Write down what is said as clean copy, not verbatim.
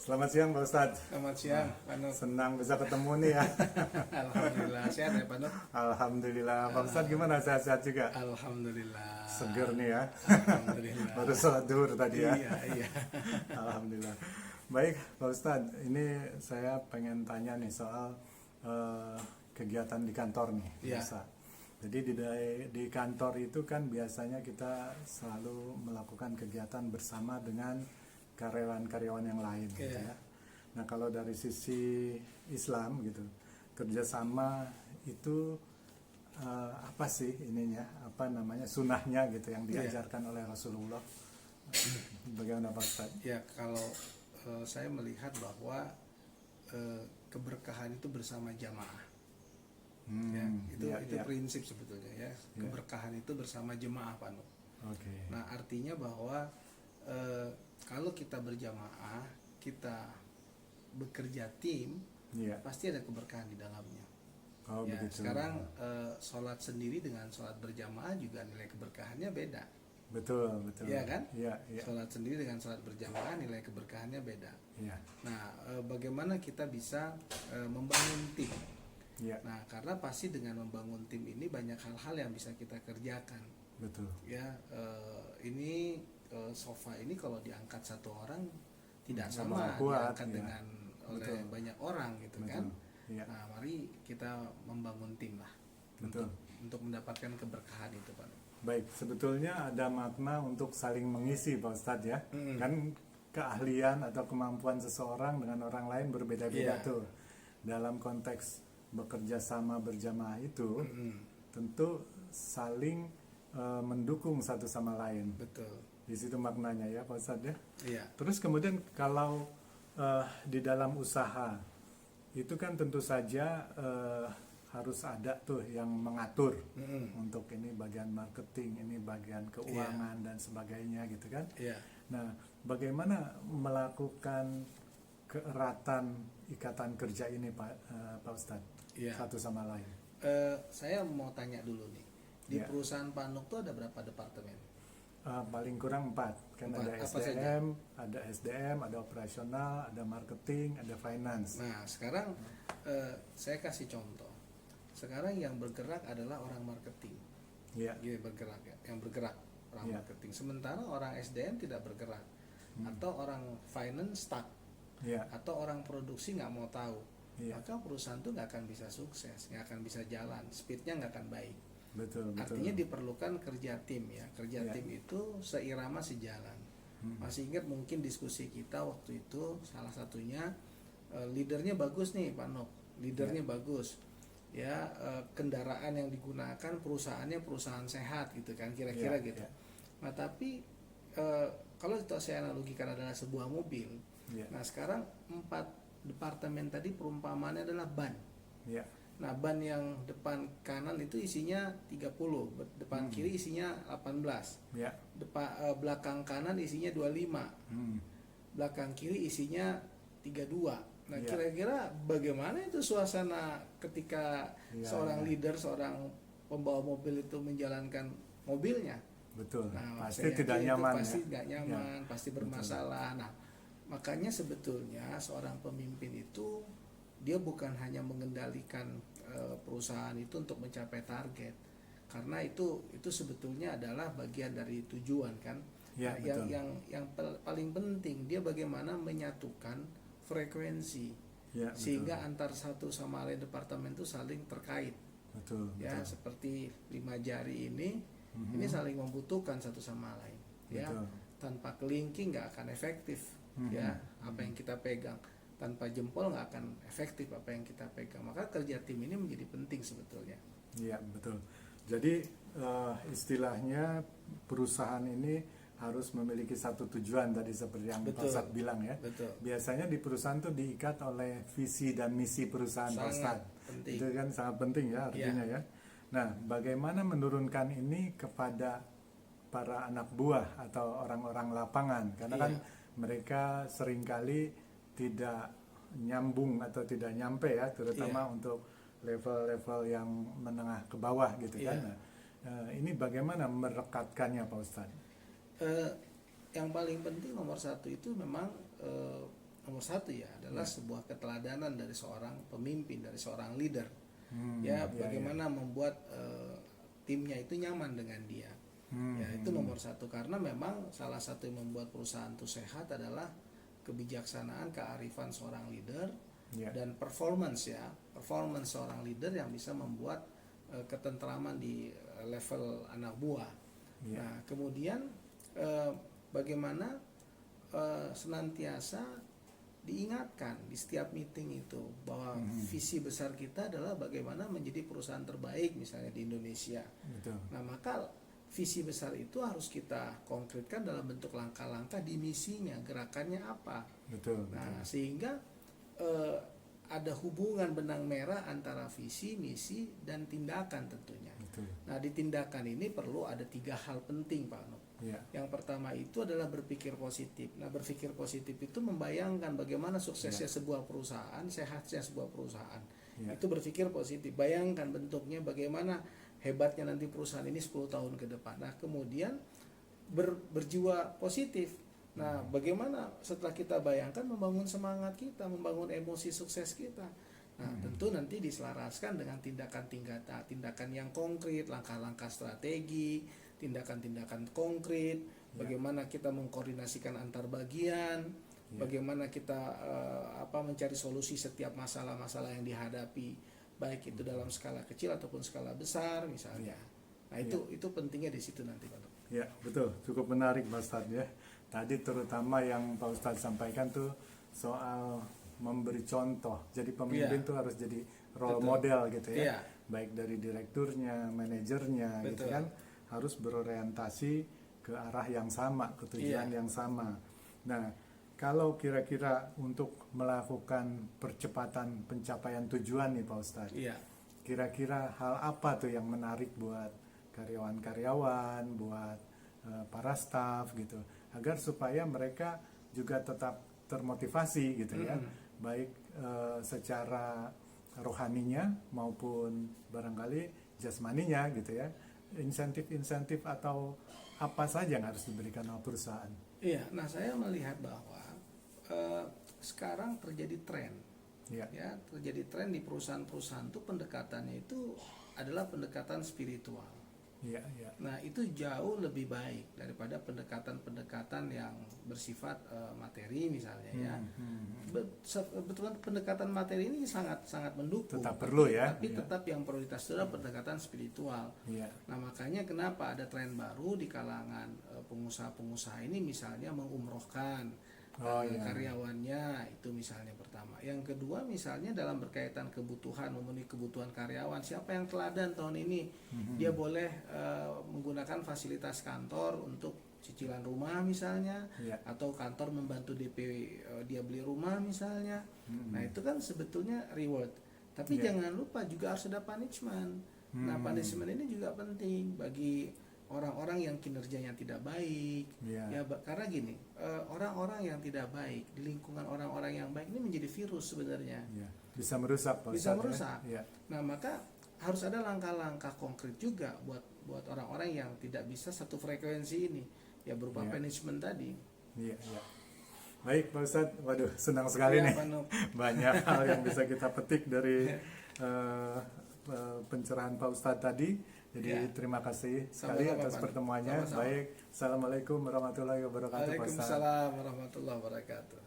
Selamat siang Pak Ustadz. Selamat siang, Pak Nur. Senang bisa ketemu nih ya. Alhamdulillah sehat ya Pak Nur. Alhamdulillah. Pak Ustadz gimana, sehat-sehat juga? Alhamdulillah. Seger nih ya. Alhamdulillah. Baru sholat duhur tadi ya. Iya. Alhamdulillah. Baik Pak Ustadz, ini saya pengen tanya nih soal kegiatan di kantor nih. Iya. Biasa. Jadi di kantor itu kan biasanya kita selalu melakukan kegiatan bersama dengan karyawan-karyawan yang lain gitu ya. Nah kalau dari sisi Islam gitu, kerjasama itu apa sih ininya, apa namanya, sunnahnya gitu yang diajarkan oleh Rasulullah. Bagaimana Pak Ustaz? Ya kalau saya melihat bahwa keberkahan itu bersama jamaah. Itu prinsip sebetulnya ya. Keberkahan itu bersama jemaah Pak Nur. Okay. Nah artinya bahwa kalau kita berjamaah, kita bekerja tim, pasti ada keberkahan di dalamnya. Oh, ya, begitu. Sekarang sholat sendiri dengan sholat berjamaah juga nilai keberkahannya beda. Betul. Iya kan? Iya. Sholat sendiri dengan sholat berjamaah nilai keberkahannya beda. Iya. Nah, bagaimana kita bisa membangun tim? Iya. Nah, karena pasti dengan membangun tim ini banyak hal-hal yang bisa kita kerjakan. Betul. Ya, ini sofa ini kalau diangkat satu orang tidak sama diangkat dengan oleh banyak orang gitu. Betul. Kan. Ya. Nah, mari kita membangun tim lah untuk mendapatkan keberkahan itu Pak. Baik, sebetulnya ada makna untuk saling mengisi Pak Ustadz ya. Kan keahlian atau kemampuan seseorang dengan orang lain berbeda-beda tuh. Dalam konteks bekerja sama berjamaah itu tentu saling mendukung satu sama lain. Betul. Di situ maknanya ya Pak Ustadz ya. Iya. Terus kemudian kalau di dalam usaha itu kan tentu saja harus ada tuh yang mengatur untuk ini bagian marketing, ini bagian keuangan dan sebagainya gitu kan. Iya. Nah, bagaimana melakukan keeratan ikatan kerja ini Pak Ustadz satu sama lain? Saya mau tanya dulu nih, di perusahaan Pak Nuk tuh ada berapa departemen? Paling kurang 4 kan. Ada SDM, ada operasional, ada marketing, ada finance. Nah sekarang saya kasih contoh. Sekarang yang bergerak adalah orang marketing. Yang bergerak orang marketing. Sementara orang SDM tidak bergerak, atau orang finance stuck, atau orang produksi nggak mau tahu. Maka perusahaan itu nggak akan bisa sukses, nggak akan bisa jalan, speednya nggak akan baik. Betul. Artinya diperlukan kerja tim ya. Kerja tim itu seirama sejalan. Masih ingat mungkin diskusi kita waktu itu, salah satunya leadernya bagus nih Pak Nok. Leadernya bagus. Ya, kendaraan yang digunakan perusahaannya perusahaan sehat gitu kan, kira-kira gitu. Nah, tapi kalau itu saya analogikan adalah sebuah mobil. Nah, sekarang 4 departemen tadi perumpamaannya adalah ban. Nah, ban yang depan kanan itu isinya 30, depan kiri isinya 18. Belakang kanan isinya 25. Belakang kiri isinya 32. Nah, kira-kira bagaimana itu suasana ketika seorang leader, seorang pembawa mobil itu menjalankan mobilnya? Betul. Nah, pasti tidak nyaman. Pasti nggak nyaman, pasti bermasalah. Nah, makanya sebetulnya seorang pemimpin itu dia bukan hanya mengendalikan perusahaan itu untuk mencapai target, karena itu sebetulnya adalah bagian dari tujuan kan. Yang paling penting dia bagaimana menyatukan frekuensi sehingga antar satu sama lain departemen itu saling terkait. Betul. Seperti 5 jari ini saling membutuhkan satu sama lain. Tanpa kelingking nggak akan efektif. Apa yang kita pegang, tanpa jempol nggak akan efektif apa yang kita pegang. Maka kerja tim ini menjadi penting sebetulnya. Iya, betul. Jadi istilahnya perusahaan ini harus memiliki satu tujuan tadi seperti yang Pak Ustadz bilang ya. Betul. Biasanya di perusahaan itu diikat oleh visi dan misi perusahaan Pak Ustadz. Itu kan sangat penting ya artinya ya. Nah, bagaimana menurunkan ini kepada para anak buah atau orang-orang lapangan? Karena kan mereka seringkali tidak nyambung atau tidak nyampe ya, terutama untuk level-level yang menengah ke bawah gitu kan. Ini bagaimana merekatkannya Pak Ustadz? Yang paling penting nomor satu itu memang nomor satu ya adalah sebuah keteladanan dari seorang pemimpin, dari seorang leader. Bagaimana membuat timnya itu nyaman dengan dia. Itu nomor satu, karena memang salah satu yang membuat perusahaan itu sehat adalah kebijaksanaan, kearifan seorang leader dan performance seorang leader yang bisa membuat ketentraman di level anak buah. Nah, kemudian bagaimana senantiasa diingatkan di setiap meeting itu bahwa visi besar kita adalah bagaimana menjadi perusahaan terbaik misalnya di Indonesia. Betul. Nah, maka visi besar itu harus kita konkretkan dalam bentuk langkah-langkah di misinya, gerakannya apa. Betul. Nah, sehingga ada hubungan benang merah antara visi, misi, dan tindakan tentunya. Betul. Nah, di tindakan ini perlu ada 3 hal penting, Pak Nuk. Yang pertama itu adalah berpikir positif. Nah, berpikir positif itu membayangkan bagaimana suksesnya sebuah perusahaan, sehatnya sebuah perusahaan. Itu berpikir positif. Bayangkan bentuknya, bagaimana hebatnya nanti perusahaan ini 10 tahun ke depan. Nah, kemudian berjiwa positif. Nah, bagaimana setelah kita bayangkan membangun semangat kita, membangun emosi sukses kita. Nah, tentu nanti diselaraskan dengan tindakan yang konkret, langkah-langkah strategi, tindakan-tindakan konkret, bagaimana kita mengkoordinasikan antar bagian, bagaimana kita mencari solusi setiap masalah-masalah yang dihadapi, baik itu dalam skala kecil ataupun skala besar misalnya. Nah, itu pentingnya di situ nanti, Pak. Ya, betul. Cukup menarik, Pak Ustadz ya. Tadi terutama yang Pak Ustadz sampaikan tuh soal memberi contoh. Jadi pemimpin tuh harus jadi role model gitu ya. Baik dari direkturnya, manajernya gitu kan, harus berorientasi ke arah yang sama, ke tujuan yang sama. Nah, kalau kira-kira untuk melakukan percepatan pencapaian tujuan nih Pak Ustadz, kira-kira hal apa tuh yang menarik buat karyawan-karyawan, buat para staf gitu, agar supaya mereka juga tetap termotivasi gitu ya, baik secara rohaninya maupun barangkali jasmaninya gitu ya, insentif-insentif atau apa saja yang harus diberikan oleh perusahaan. Iya, nah saya melihat bahwa sekarang terjadi tren, terjadi tren di perusahaan-perusahaan itu pendekatannya itu adalah pendekatan spiritual. Nah, itu jauh lebih baik daripada pendekatan-pendekatan yang bersifat materi misalnya ya. Betul, pendekatan materi ini sangat mendukung. Tetap perlu ya. Tapi tetap yang prioritas adalah pendekatan spiritual. Nah, makanya kenapa ada tren baru di kalangan pengusaha-pengusaha ini misalnya mengumrohkan karyawannya, itu misalnya pertama. Yang kedua misalnya dalam berkaitan kebutuhan, memenuhi kebutuhan karyawan, siapa yang teladan tahun ini dia boleh menggunakan fasilitas kantor untuk cicilan rumah misalnya, atau kantor membantu DP dia beli rumah misalnya. Nah, itu kan sebetulnya reward. Tapi jangan lupa juga harus ada punishment. Nah, punishment ini juga penting bagi orang-orang yang kinerjanya tidak baik, karena gini, orang-orang yang tidak baik di lingkungan orang-orang yang baik ini menjadi virus sebenarnya, bisa merusak, Nah, maka harus ada langkah-langkah konkret juga buat orang-orang yang tidak bisa satu frekuensi ini, berupa punishment tadi. Baik, Pak Ustadz, waduh senang sekali nih, banyak hal yang bisa kita petik dari pencerahan Pak Ustadz tadi. Jadi terima kasih sekali atas pertemuannya. Baik, Assalamualaikum warahmatullahi wabarakatuh. Waalaikumsalam warahmatullahi wabarakatuh.